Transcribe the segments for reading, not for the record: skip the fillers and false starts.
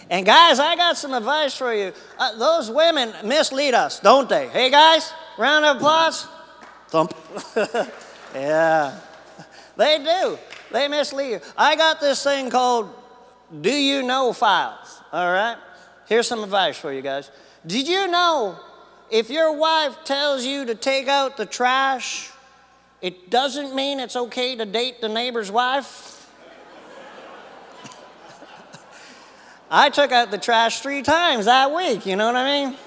And guys, I got some advice for you. Those women mislead us, don't they? Hey guys, round of applause. Thump. Yeah, they do. They mislead you. I got this thing called Do You Know Files, all right? Here's some advice for you guys. Did you know if your wife tells you to take out the trash, it doesn't mean it's okay to date the neighbor's wife? I took out the trash 3 times that week, you know what I mean?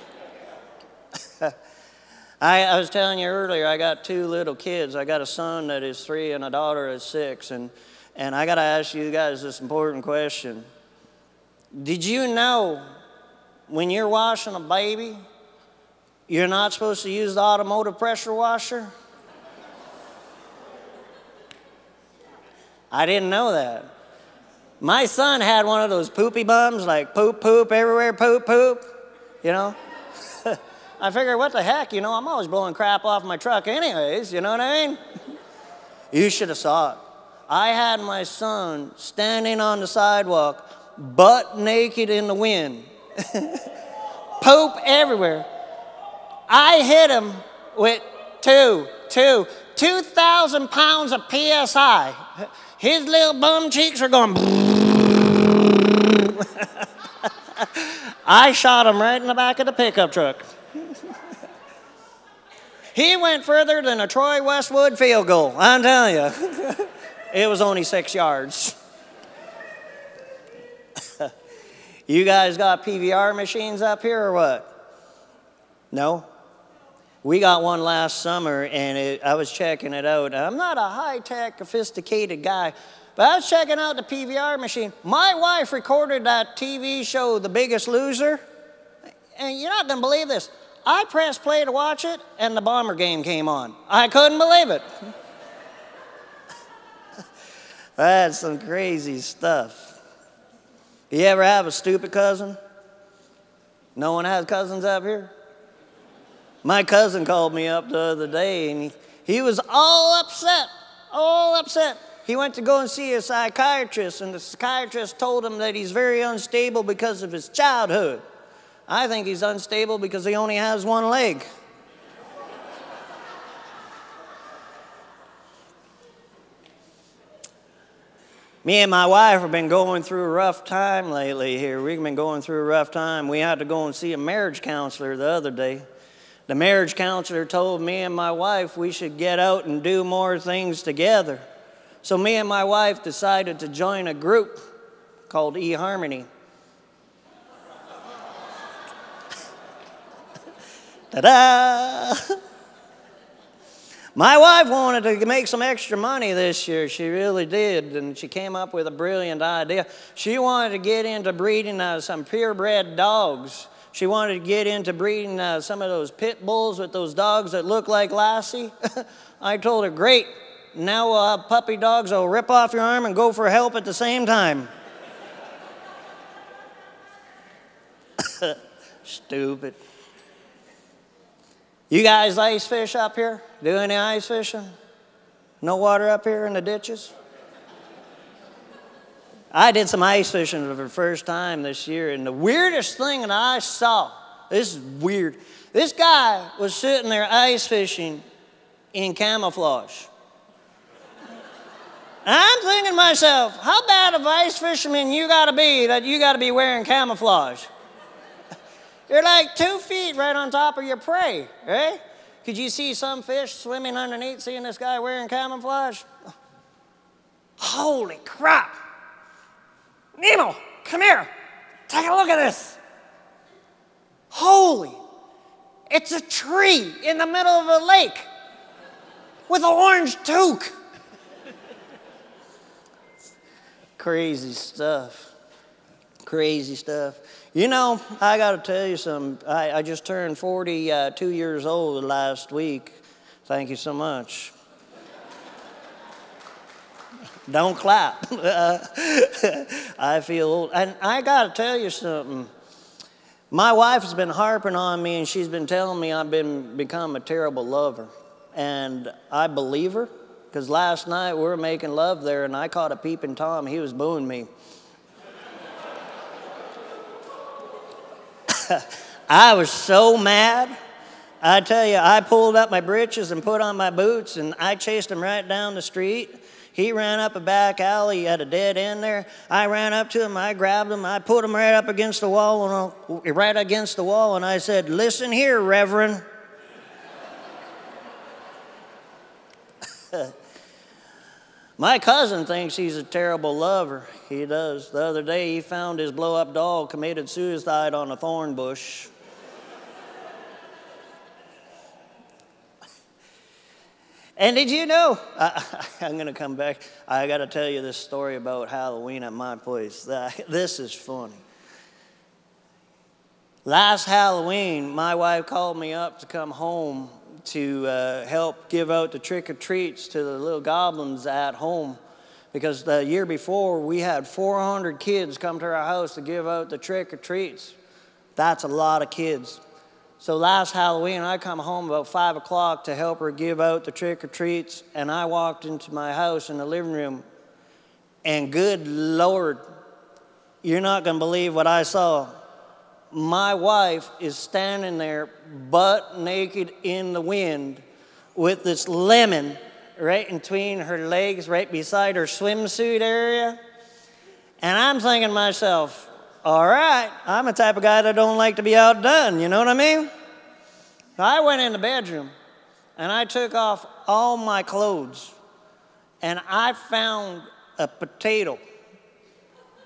I was telling you earlier, I got 2 little kids. I got a son that is 3 and a daughter is 6. And I got to ask you guys this important question. Did you know when you're washing a baby, you're not supposed to use the automotive pressure washer? I didn't know that. My son had one of those poopy bums, like poop, poop, everywhere, poop, poop, you know? I figured, what the heck, you know, I'm always blowing crap off my truck anyways, you know what I mean? You should have saw it. I had my son standing on the sidewalk, butt naked in the wind. Poop everywhere. I hit him with 2,000 pounds of PSI. His little bum cheeks are going. I shot him right in the back of the pickup truck. He went further than a Troy Westwood field goal, I'm telling you. It was only 6 yards. You guys got PVR machines up here or what? No? We got one last summer, and I was checking it out. I'm not a high-tech, sophisticated guy, but I was checking out the PVR machine. My wife recorded that TV show, The Biggest Loser, and you're not going to believe this. I pressed play to watch it, and the Bomber game came on. I couldn't believe it. That's some crazy stuff. You ever have a stupid cousin? No one has cousins up here? My cousin called me up the other day, and he was all upset. He went to go and see a psychiatrist, and the psychiatrist told him that he's very unstable because of his childhood. I think he's unstable because he only has one leg. Me and my wife have been going through a rough time lately here. We've been going through a rough time. We had to go and see a marriage counselor the other day. The marriage counselor told me and my wife we should get out and do more things together. So me and my wife decided to join a group called eHarmony. Ta-da! My wife wanted to make some extra money this year. She really did, and she came up with a brilliant idea. She wanted to get into breeding some purebred dogs. She wanted to get into breeding some of those pit bulls with those dogs that look like Lassie. I told her, great, now we'll have puppy dogs that'll rip off your arm and go for help at the same time. Stupid. You guys ice fish up here? Do any ice fishing? No water up here in the ditches? I did some ice fishing for the first time this year, and the weirdest thing that I saw, this is weird. This guy was sitting there ice fishing in camouflage. And I'm thinking to myself, how bad of ice fisherman you gotta be that you gotta be wearing camouflage? You're like 2 feet right on top of your prey, right? Could you see some fish swimming underneath seeing this guy wearing camouflage? Holy crap! Nemo, come here. Take a look at this. Holy, it's a tree in the middle of a lake with an orange toque. Crazy stuff. Crazy stuff. You know, I got to tell you something. I just turned 42 years old last week. Thank you so much. Don't clap. I feel old. And I got to tell you something. My wife has been harping on me, and she's been telling me I've become a terrible lover. And I believe her, because last night we were making love there, and I caught a peeping Tom. He was booing me. I was so mad. I tell you, I pulled up my britches and put on my boots, and I chased him right down the street. He ran up a back alley. He had a dead end there. I ran up to him. I grabbed him. I put him right up against the wall, and I said, "Listen here, Reverend." My cousin thinks he's a terrible lover. He does. The other day, he found his blow-up doll committed suicide on a thorn bush. And did you know, I'm going to come back. I got to tell you this story about Halloween at my place. This is funny. Last Halloween, my wife called me up to come home to help give out the trick-or-treats to the little goblins at home. Because the year before, we had 400 kids come to our house to give out the trick-or-treats. That's a lot of kids. So last Halloween, I come home about 5 o'clock to help her give out the trick-or-treats, and I walked into my house in the living room, and good Lord, you're not going to believe what I saw. My wife is standing there butt naked in the wind with this lemon right in between her legs, right beside her swimsuit area. And I'm thinking to myself, all right, I'm the type of guy that don't like to be outdone, you know what I mean? So I went in the bedroom, and I took off all my clothes, and I found a potato.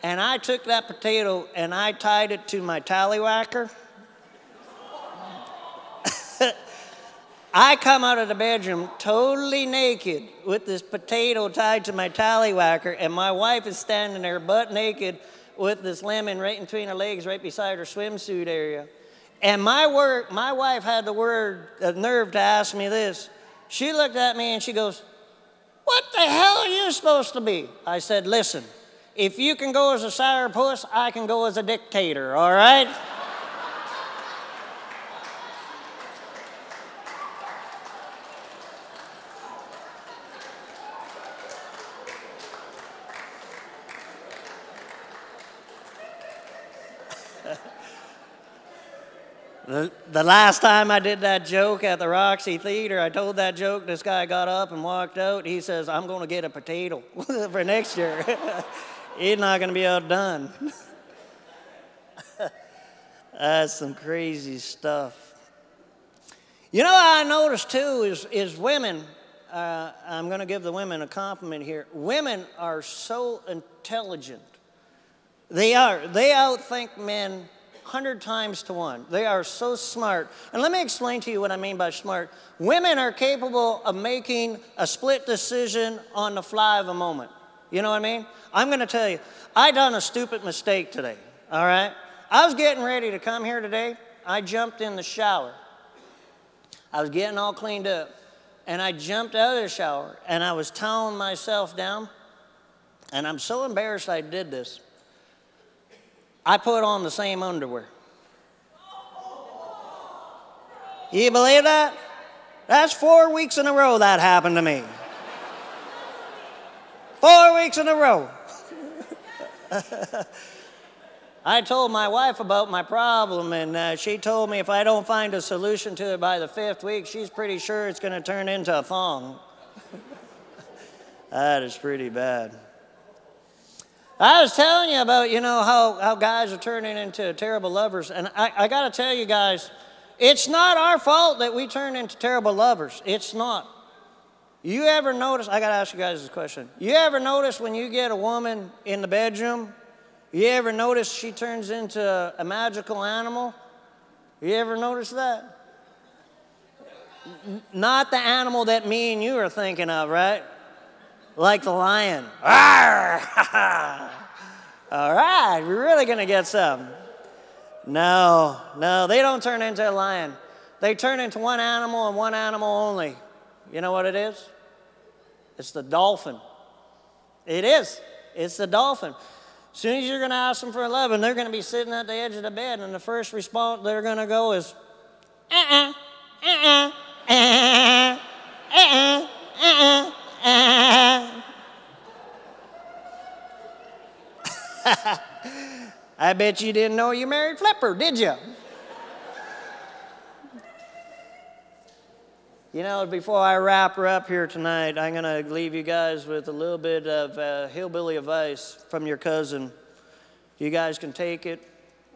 And I took that potato, and I tied it to my tallywhacker. I come out of the bedroom totally naked with this potato tied to my tallywhacker, and my wife is standing there butt naked with this lemon right in between her legs, right beside her swimsuit area. And my wife had the nerve to ask me this. She looked at me and she goes, "What the hell are you supposed to be?" I said, "Listen, if you can go as a sourpuss, I can go as a dictator, all right?" The last time I did that joke at the Roxy Theater, I told that joke, this guy got up and walked out. He says, "I'm going to get a potato for next year." He's not going to be outdone. That's some crazy stuff. You know what I noticed too is women, I'm going to give the women a compliment here. Women are so intelligent. They are. They outthink men 100 times to 1. They are so smart. And let me explain to you what I mean by smart. Women are capable of making a split decision on the fly of a moment. You know what I mean? I'm going to tell you, I done a stupid mistake today, all right? I was getting ready to come here today. I jumped in the shower. I was getting all cleaned up, and I jumped out of the shower, and I was toweling myself down, and I'm so embarrassed I did this. I put on the same underwear. You believe that? That's 4 weeks in a row that happened to me. 4 weeks in a row. I told my wife about my problem, and she told me if I don't find a solution to it by the 5th week, she's pretty sure it's going to turn into a thong. That is pretty bad. I was telling you about, you know, how guys are turning into terrible lovers. And I got to tell you guys, it's not our fault that we turn into terrible lovers. It's not. You ever notice, I got to ask you guys this question. You ever notice when you get a woman in the bedroom, you ever notice she turns into a magical animal? You ever notice that? Not the animal that me and you are thinking of, right? Like the lion. All right, we're really going to get some. No, they don't turn into a lion. They turn into one animal and one animal only. You know what it is? It's the dolphin. It is. It's the dolphin. As soon as you're going to ask them for love, and they're going to be sitting at the edge of the bed, and the first response they're going to go is, I bet you didn't know you married Flipper, did you? You know, before I wrap her up here tonight, I'm going to leave you guys with a little bit of hillbilly advice from your cousin. You guys can take it,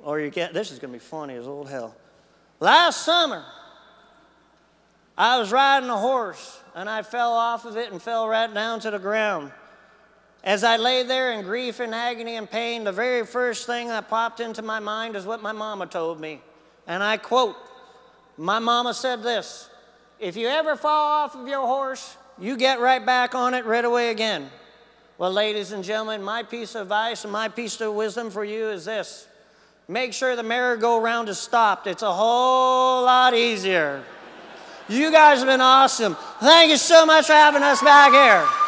or you can't. This is going to be funny as old hell. Last summer, I was riding a horse, and I fell off of it and fell right down to the ground. As I lay there in grief and agony and pain, the very first thing that popped into my mind is what my mama told me. And I quote, my mama said this: if you ever fall off of your horse, you get right back on it right away again. Well, ladies and gentlemen, my piece of advice and my piece of wisdom for you is this: make sure the merry-go-round is stopped. It's a whole lot easier. You guys have been awesome. Thank you so much for having us back here.